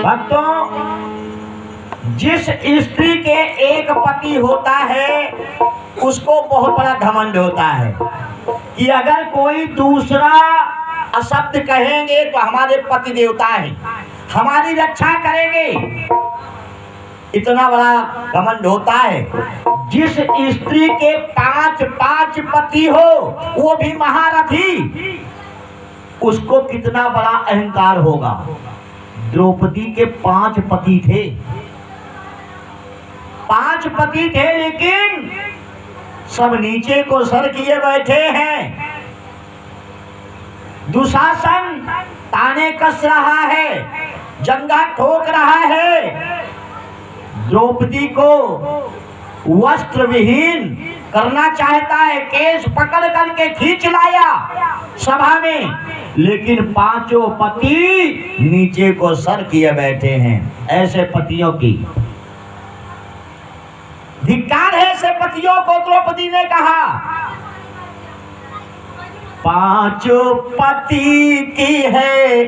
भक्तों, जिस स्त्री के एक पति होता है उसको बहुत बड़ा घमंड होता है कि अगर कोई दूसरा अशब्द कहेंगे तो हमारे पति देवता हैं, हमारी रक्षा करेंगे। इतना बड़ा घमंड होता है। जिस स्त्री के पांच पति हो वो भी महारथी, उसको कितना बड़ा अहंकार होगा। द्रौपदी के 5 पति थे, 5 पति थे, लेकिन सब नीचे को सर किए बैठे हैं। दुशासन ताने कस रहा है, जंगा ठोक रहा है, द्रौपदी को वस्त्र विहीन करना चाहता है, केस पकड़ करके खींच लाया सभा में, लेकिन 5 पति नीचे को सर किए बैठे हैं। ऐसे पतियों की धिक्कार है। ऐसे पतियों को द्रौपदी ने कहा, 5 पति की है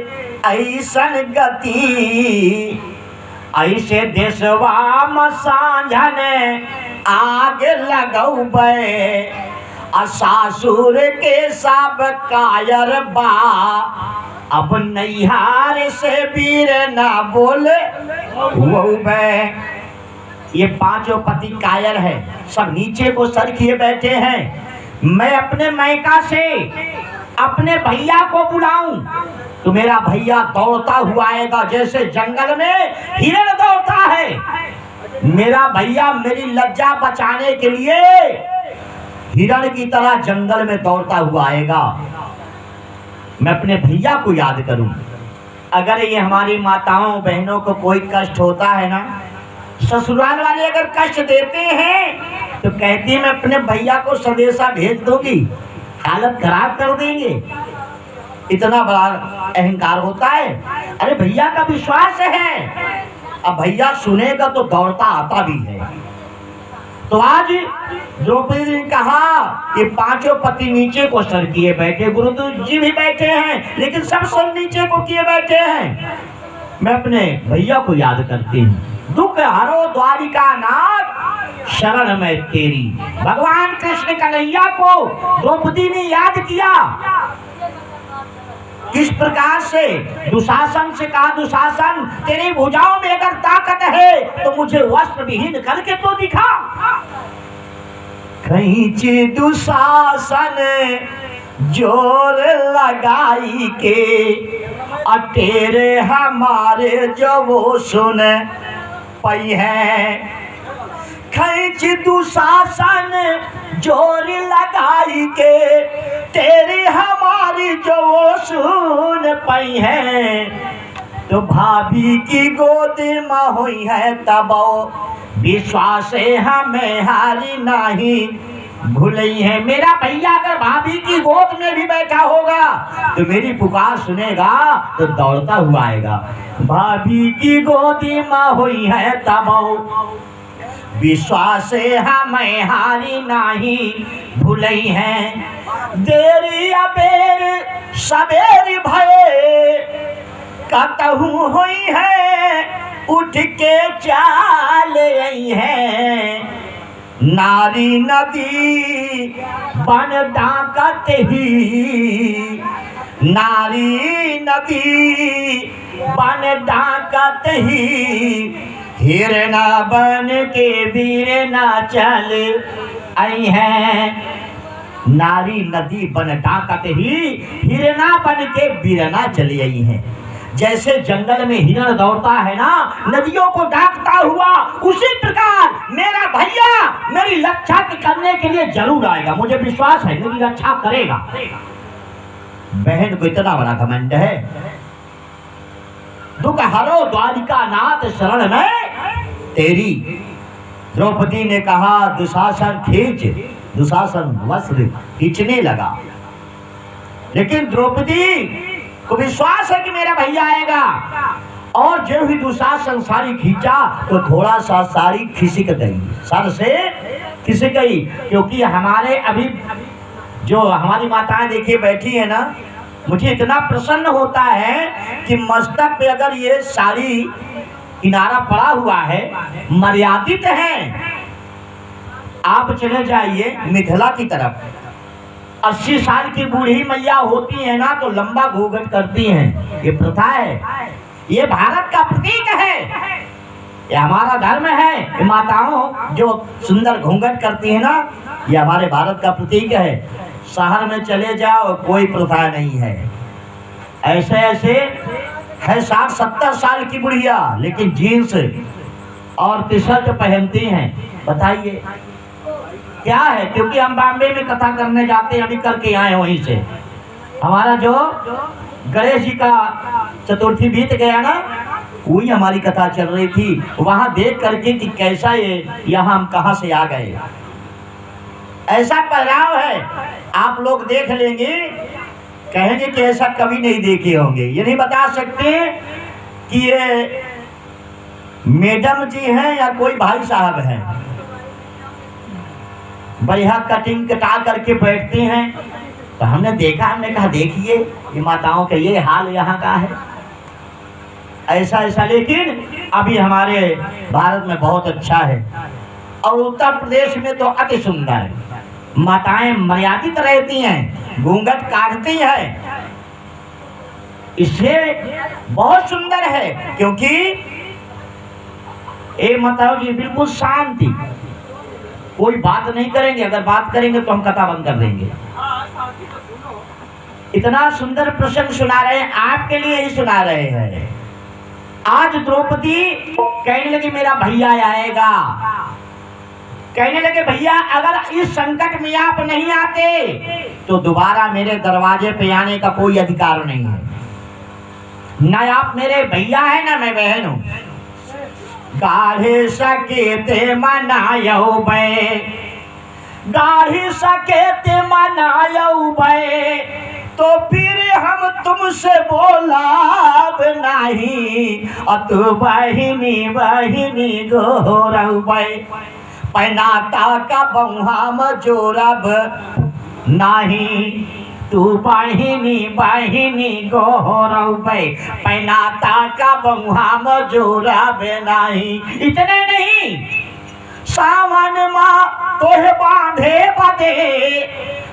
ऐसन गति, ऐसे देशवा में साझन आग लगौबे, सासुर के सब कायर बा, अब नैहार से वीर ना बोले वो बे। ये 5 पति कायर है, सब नीचे को सर किए बैठे हैं। मैं अपने मैका से अपने भैया को बुलाऊं तो मेरा भैया दौड़ता हुआ आएगा, जैसे जंगल में हिरण दौड़ता है। मेरा भैया मेरी लज्जा बचाने के लिए हिरण की तरह जंगल में दौड़ता हुआ आएगा। मैं अपने भैया को याद करूं। अगर ये हमारी माताओं बहनों को कोई कष्ट होता है ना, ससुराल वाले अगर कष्ट देते हैं तो कहती मैं अपने भैया को संदेशा भेज दूंगी, हालत खराब कर देंगे। इतना बड़ा अहंकार होता है। अरे भैया का विश्वास है, अब भैया सुनेगा तो दौड़ता आता भी है। तो आज द्रौपदी ने कहा कि 5 पति नीचे को सर किए बैठे, गुरु जी भी बैठे हैं, लेकिन सब सर नीचे को किए बैठे हैं। मैं अपने भैया को याद करती हूँ। दुख हरो द्वारिका नाथ शरण में तेरी। भगवान कृष्ण कन्हैया को द्रौपदी ने याद किया। किस प्रकार से? दुशासन से कहा, दुशासन तेरी भुजाओं में अगर ताकत है तो मुझे वस्त्र विहीन करके तो दिखा। खींची दुशासन जोर लगाई के, अटेरे हमारे जो वो सुन पई है। खींच दुशासन जोर लगाई के, तेरी हमारी जो वो सुन पई है। तो भाभी की गोद में हुई है तब विश्वास हमें हारी नहीं भूलई है। मेरा भैया अगर भाभी की गोद में भी बैठा होगा तो मेरी पुकार सुनेगा तो दौड़ता हुआ आएगा। भाभी की गोदी में हुई है तब विश्वास हमें हारी नहीं भूलई है। देरी अबेर सबेर भये कतहु हुई है, उठ के चाल आई है। नारी नदी बन डाकत ही, नारी नदी बन डाकत ही, हिरना बन के वीर ना चल आई है। नारी नदी बन डाकत ही, हिरना बन के वीरना चली आई है। जैसे जंगल में हिरण दौड़ता है ना, नदियों को डाकता हुआ, उसी प्रकार मेरा भैया मेरी रक्षा करने के लिए जरूर आएगा। मुझे विश्वास है मेरी रक्षा करेगा। बहन को इतना बड़ा घमंड है। दुख हरो द्वारिका नाथ शरण में तेरी। द्रौपदी ने कहा दुशासन खींच। दुशासन वस्त्र खींचने लगा, लेकिन द्रौपदी को विश्वास है कि मेरा भैया आएगा। और जो ही दुशासन साड़ी खींचा तो थोड़ा सा साड़ी खिसक गई, सर से खिसक गई। क्योंकि हमारे अभी जो हमारी माताएं देखिए बैठी है ना, मुझे इतना प्रसन्न होता है कि मस्तक पे अगर ये साड़ी किनारा पड़ा हुआ है, मर्यादित है। आप चले जाइए मिथिला की तरफ, 80 साल की बूढ़ी मैया होती है ना तो लंबा घूंघट करती हैं। ये प्रथा है, ये भारत का प्रतीक है, ये हमारा धर्म है। ये माताओं जो सुंदर घूंघट करती है ना, ये हमारे भारत का प्रतीक है। शहर में चले जाओ कोई प्रथा नहीं है। ऐसे ऐसे है 60-70 साल की बुढ़िया लेकिन जीन्स और टी शर्ट पहनती हैं। बताइए क्या है? क्योंकि हम बॉम्बे में कथा करने जाते हैं, अभी करके आए वहीं से। हमारा जो गणेश जी का चतुर्थी बीत गया ना, वही हमारी कथा चल रही थी। वहां देख करके कि कैसा ये यहाँ हम कहाँ से आ गए। ऐसा पहराव है, आप लोग देख लेंगे कहेंगे कि ऐसा कभी नहीं देखे होंगे। ये नहीं बता सकते कि ये मैडम जी हैं या कोई भाई साहब हैं। बढ़िया कटिंग कटा करके बैठती हैं। तो हमने देखा, हमने कहा देखिए ये माताओं का ये हाल यहाँ का है, ऐसा ऐसा। लेकिन अभी हमारे भारत में बहुत अच्छा है और उत्तर प्रदेश में तो अति सुंदर है। माताएं मर्यादित रहती हैं, घूंघट काटती हैं, इससे बहुत सुंदर है। क्योंकि ये माताओं जी बिल्कुल शांति, कोई बात नहीं करेंगे। अगर बात करेंगे तो हम कथा बंद कर देंगे। इतना सुंदर प्रसंग सुना रहे हैं, आपके लिए ही सुना रहे हैं। आज द्रौपदी कहने लगी मेरा भैया आएगा। कहने लगे भैया अगर इस संकट में आप नहीं आते तो दोबारा मेरे दरवाजे पे आने का कोई अधिकार नहीं है। ना आप मेरे भैया है ना मैं बहन हूं। गाढ़े सकेते मनायो बे, गाढ़ी सकेते मनायो बे, तो फिर हम तुमसे बोलाब नहीं। अतु बहिनी बहिनी गोरबे, पैनाता का बउहा मजोरब नहीं। तू बहिनी बहिनी गोरबे, पैनाता का बउहा मजोरब नहीं। इतने नहीं, सावन माँ तोहे बांधे बदे,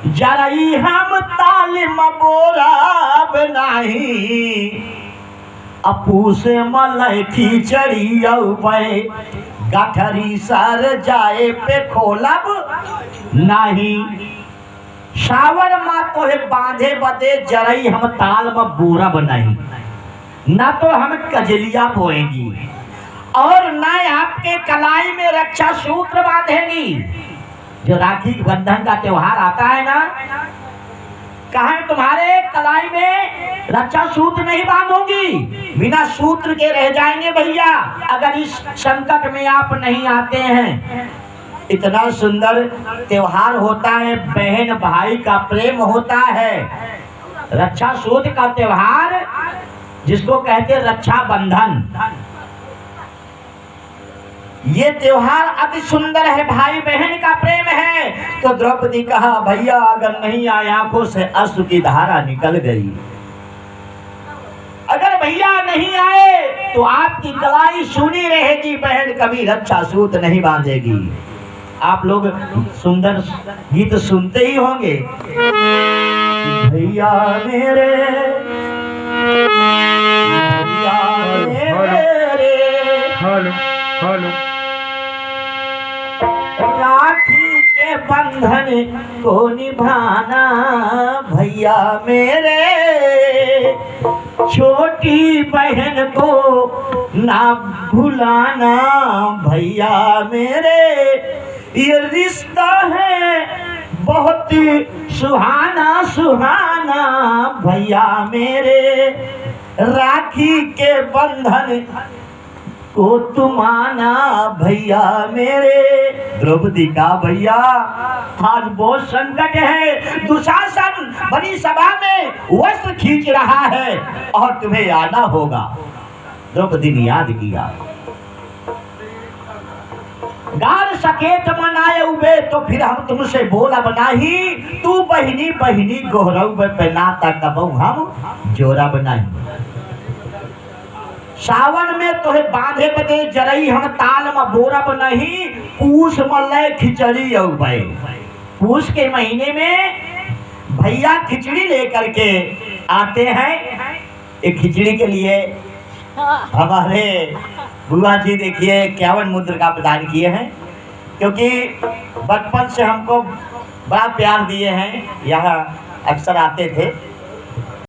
जरई हम तालिम बोरब नहीं। अपू से मलैठी चढ़ी औबे, गठरी सर जाए पे खोलब नहीं। सावन माँ तोहे बांधे बदे, जरई हम ताल में बोरब नहीं। न तो हम कजलिया बोएंगी और न आपके कलाई में रक्षा सूत्र बांधेंगी। जो राखी बंधन का त्योहार आता है ना, कहा तुम्हारे कलाई में रक्षा सूत्र नहीं बांधोगी, बिना सूत्र के रह जाएंगे भैया अगर इस संकट में आप नहीं आते हैं। इतना सुंदर त्योहार होता है, बहन भाई का प्रेम होता है। रक्षा सूत्र का त्योहार जिसको कहते हैं रक्षा बंधन, ये त्योहार अति सुंदर है, भाई बहन का प्रेम है। तो द्रौपदी कहा भैया अगर नहीं आए, आंखों से अश्रु की धारा निकल गई। अगर भैया नहीं आए तो आपकी कलाई सूनी रहेगी, बहन कभी रक्षा सूत्र नहीं बांधेगी। आप लोग सुंदर गीत सुनते ही होंगे। भैया मेरे, भैया मेरे, हेलो राखी के बंधन को निभाना भैया मेरे, छोटी बहन को ना भुलाना भैया मेरे। ये रिश्ता है बहुत सुहाना सुहाना भैया मेरे, राखी के बंधन को तुमाना भैया मेरे। द्रौपदी का भैया आज बहुत संकट है, दुशासन बड़ी सभा में वस्त्र खींच रहा है और तुम्हें आना होगा। द्रौपदी ने याद किया गाल सकेत मनाए उबे तो फिर हम तुमसे बोला बनाही, तू बहिनी बहिनी गोहरऊ पे नाता कबऊ हम जोरा बनाही। सावन में तोहे बांधे बदे जरई हम ताल में बोरब नहीं, पूस मल्ले खिचड़ी औबे। पूस के महीने में भैया खिचड़ी लेकर के आते हैं। एक खिचड़ी के लिए हमारे बुआ जी देखिए 51 मुद्र का प्रदान किए हैं, क्योंकि बचपन से हमको बड़ा प्यार दिए हैं, यहाँ अक्सर आते थे।